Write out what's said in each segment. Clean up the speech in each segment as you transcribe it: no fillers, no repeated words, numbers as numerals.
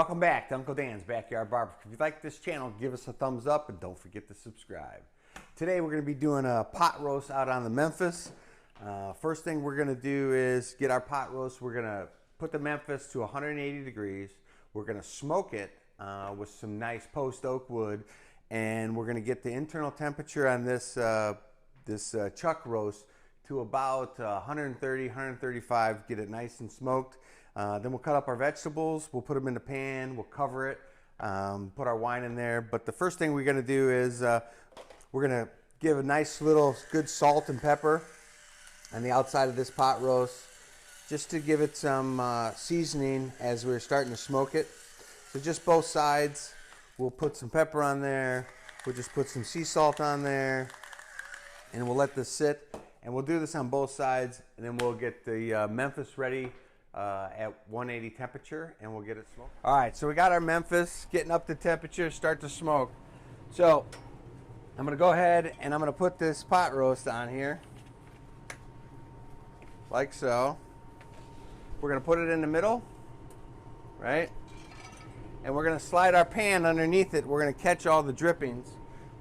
Welcome back to Uncle Dan's Backyard Barbecue. If you like this channel, give us a thumbs up and don't forget to subscribe. Today we're going to be doing a pot roast out on the Memphis. First thing we're going to do is get our pot roast. We're going to put the Memphis to 180 degrees. We're going to smoke it with some nice post oak wood, and we're going to get the internal temperature on this chuck roast to about 130, 135, get it nice and smoked. Then we'll cut up our vegetables, we'll put them in the pan, we'll cover it, put our wine in there. But the first thing we're going to do is we're going to give a nice little good salt and pepper on the outside of this pot roast, just to give it some seasoning as we're starting to smoke it. So just both sides, we'll put some pepper on there, we'll just put some sea salt on there, and we'll let this sit. And we'll do this on both sides, and then we'll get the Memphis ready at 180 temperature, and we'll get it smoked. All right, so we got our Memphis getting up to temperature, start to smoke. So I'm gonna go ahead and I'm gonna put this pot roast on here, like so. We're gonna put it in the middle, right? And we're gonna slide our pan underneath it. We're gonna catch all the drippings,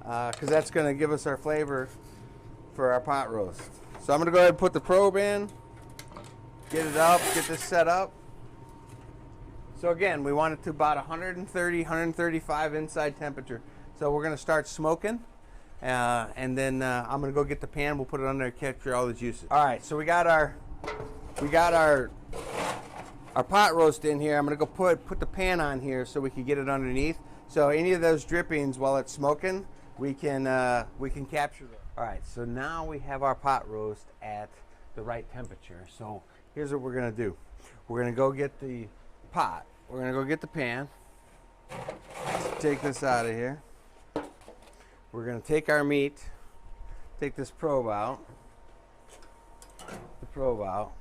because that's gonna give us our flavor for our pot roast. So I'm gonna go ahead and put the probe in, get it up, get this set up. So again, we want it to about 130, 135 inside temperature. So we're gonna start smoking, and then I'm gonna go get the pan. We'll put it under there, capture all the juices. All right, so we got our pot roast in here. I'm gonna go put the pan on here so we can get it underneath. So any of those drippings while it's smoking, we can capture them. All right, so now we have our pot roast at the right temperature. So here's what we're gonna do. We're gonna go get the pot. We're gonna go get the pan. Take this out of here. We're gonna take our meat, take this probe out, the probe out.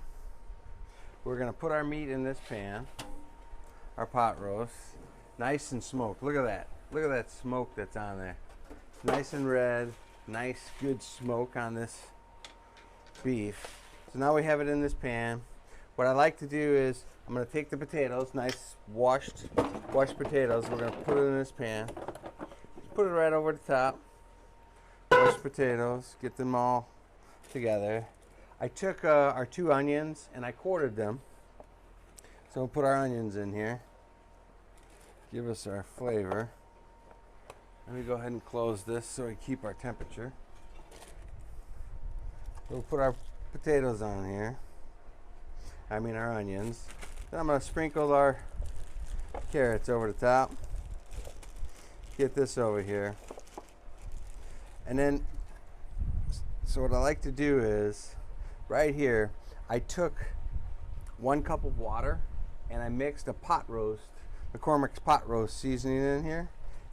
We're gonna put our meat in this pan, our pot roast, nice and smoked. Look at that. Look at that smoke that's on there. It's nice and red. Nice good smoke on this beef. So now we have it in this pan. What I like to do is I'm going to take the potatoes, nice washed potatoes. We're going to put it in this pan. Just put it right over the top. Washed potatoes, get them all together. I took our 2 onions and I quartered them. So we'll put our onions in here. Give us our flavor. Let me go ahead and close this so we keep our temperature. We'll put our potatoes on here. Our onions. Then I'm going to sprinkle our carrots over the top. Get this over here. And then, so what I like to do is, right here, I took 1 cup of water and I mixed a pot roast, McCormick's pot roast seasoning in here.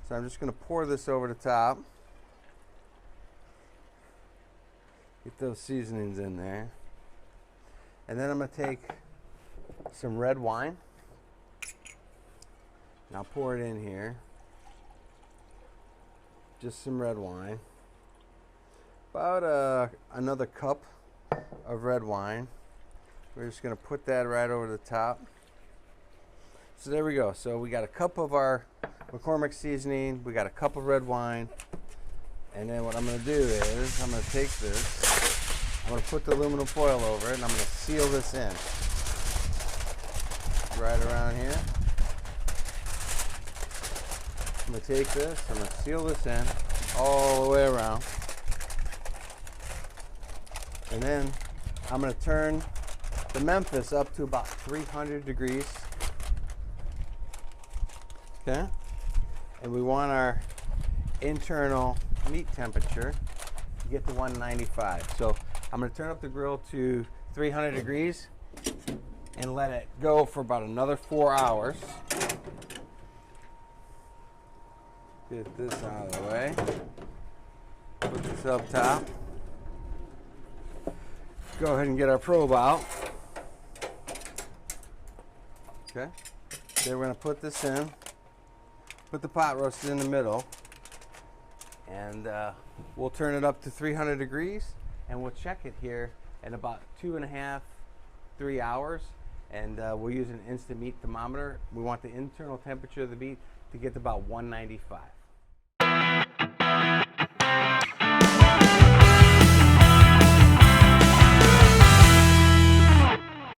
So I'm just going to pour this over the top. Get those seasonings in there. And then I'm going to take some red wine. And I'll pour it in here. Just some red wine. About another cup of red wine. We're just going to put that right over the top. So there we go. So we got a cup of our McCormick seasoning, we got a cup of red wine, and then what I'm going to do is I'm going to take this, I'm going to put the aluminum foil over it, and I'm going to seal this in right around here. I'm going to take this, I'm going to seal this in all the way around, and then I'm going to turn the Memphis up to about 300 degrees. Okay? And we want our internal meat temperature to get to 195. So I'm going to turn up the grill to 300 degrees and let it go for about another 4 hours. Get this out of the way. Put this up top. Go ahead and get our probe out. Okay. Then we're going to put this in. Put the pot roast in the middle, and we'll turn it up to 300 degrees, and we'll check it here in about 2.5, 3 hours, and we're using an instant meat thermometer. We want the internal temperature of the meat to get to about 195.